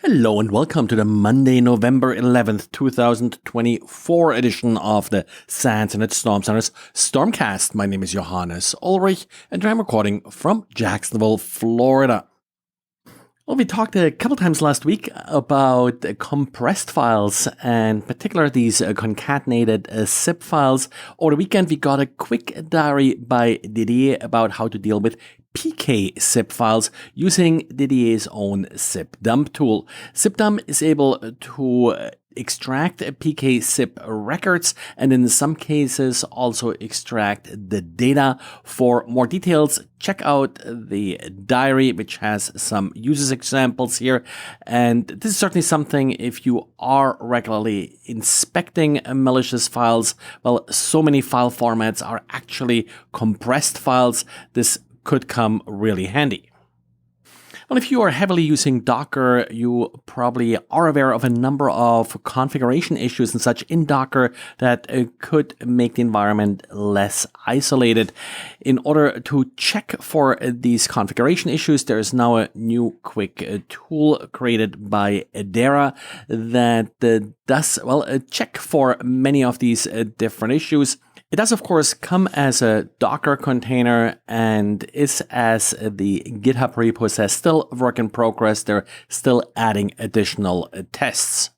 Hello and welcome to the Monday, November 11th, 2024 edition of the SANS and its Storm Center's Stormcast. My name is Johannes Ulrich and I'm recording from Jacksonville, Florida. Well, we talked a couple times last week about compressed files and in particular these concatenated zip files. Over the weekend, we got a quick diary by Didier about how to deal with PKZIP files using Didier's own zipdump tool. Zipdump is able to extract PKZIP records and in some cases also extract the data. For more details, check out the diary, which has some users examples here. And this is certainly something if you are regularly inspecting malicious files. Well, so many file formats are actually compressed files. This could come really handy. Well, if you are heavily using Docker, you probably are aware of a number of configuration issues and such in Docker that could make the environment less isolated. In order to check for these configuration issues, there is now a new quick tool created by Edera that does, check for many of these different issues. It does, of course, come as a Docker container and is, as the GitHub repo says, still a work in progress. They're still adding additional tests.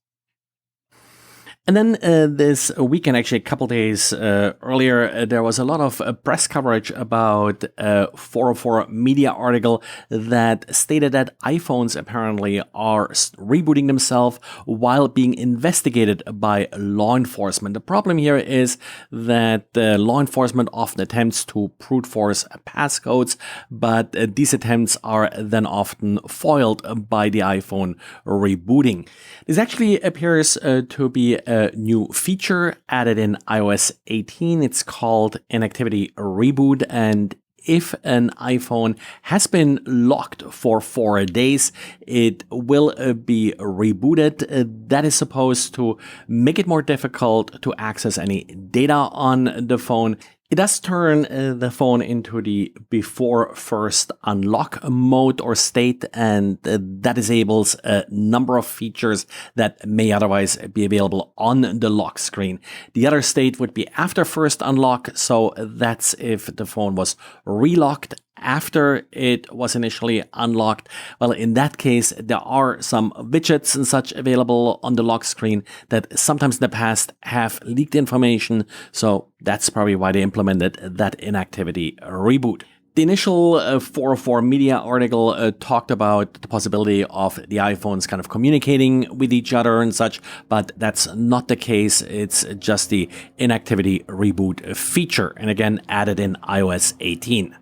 And then this weekend, actually a couple days earlier, there was a lot of press coverage about a 404 media article that stated that iPhones apparently are rebooting themselves while being investigated by law enforcement. The problem here is that law enforcement often attempts to brute force passcodes, but these attempts are then often foiled by the iPhone rebooting. This actually appears to be a new feature added in iOS 18. It's called Inactivity Reboot, and if an iPhone has been locked for 4 days, it will be rebooted. That is supposed to make it more difficult to access any data on the phone. It does turn the phone into the before first unlock mode or state, and that disables a number of features that may otherwise be available on the lock screen. The other state would be after first unlock, so that's if the phone was relocked after it was initially unlocked. Well, in that case, there are some widgets and such available on the lock screen that sometimes in the past have leaked information. So that's probably why they implemented that inactivity reboot. The initial 404 media article talked about the possibility of the iPhones kind of communicating with each other and such, but that's not the case. It's just the inactivity reboot feature, and again, added in iOS 18.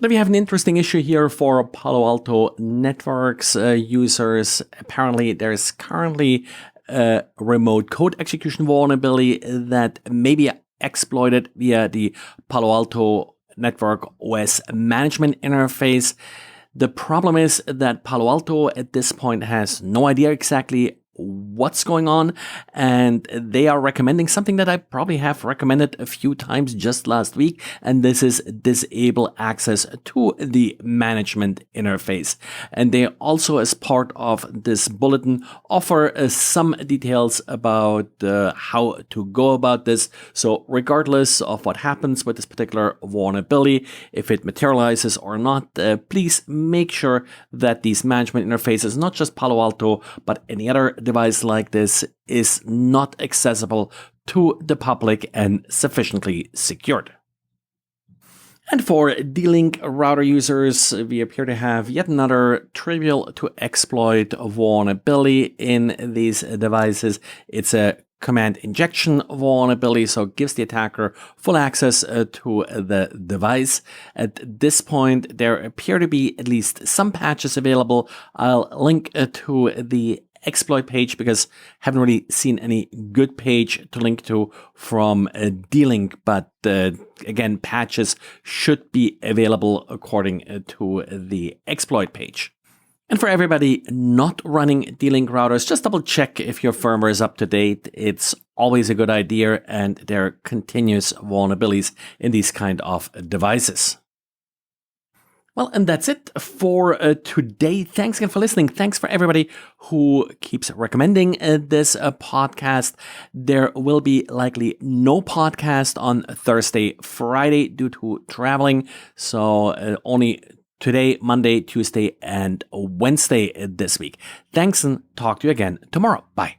Then we have an interesting issue here for Palo Alto networks users. Apparently, there's currently a remote code execution vulnerability that may be exploited via the Palo Alto Network OS management interface. The problem is that Palo Alto at this point has no idea exactly what's going on, and they are recommending something that I probably have recommended a few times just last week, and this is disable access to the management interface. And they also, as part of this bulletin, offer some details about how to go about this. So regardless of what happens with this particular vulnerability, if it materializes or not, please make sure that these management interfaces, not just Palo Alto, but any other device like this, is not accessible to the public and sufficiently secured. And for dlink router users, we appear to have yet another trivial to exploit vulnerability in these devices. It's a command injection vulnerability, so it gives the attacker full access to the device. At this point, there appear to be at least some patches available. I'll link to the exploit page because I haven't really seen any good page to link to from dlink, but again, patches should be available according to the exploit page. And for everybody not running dlink routers, just double check if your firmware is up to date. It's always a good idea, and there are continuous vulnerabilities in these kind of devices. Well, and that's it for today. Thanks again for listening. Thanks for everybody who keeps recommending this podcast. There will be likely no podcast on Thursday, Friday due to traveling. So only today, Monday, Tuesday, and Wednesday this week. Thanks, and talk to you again tomorrow. Bye.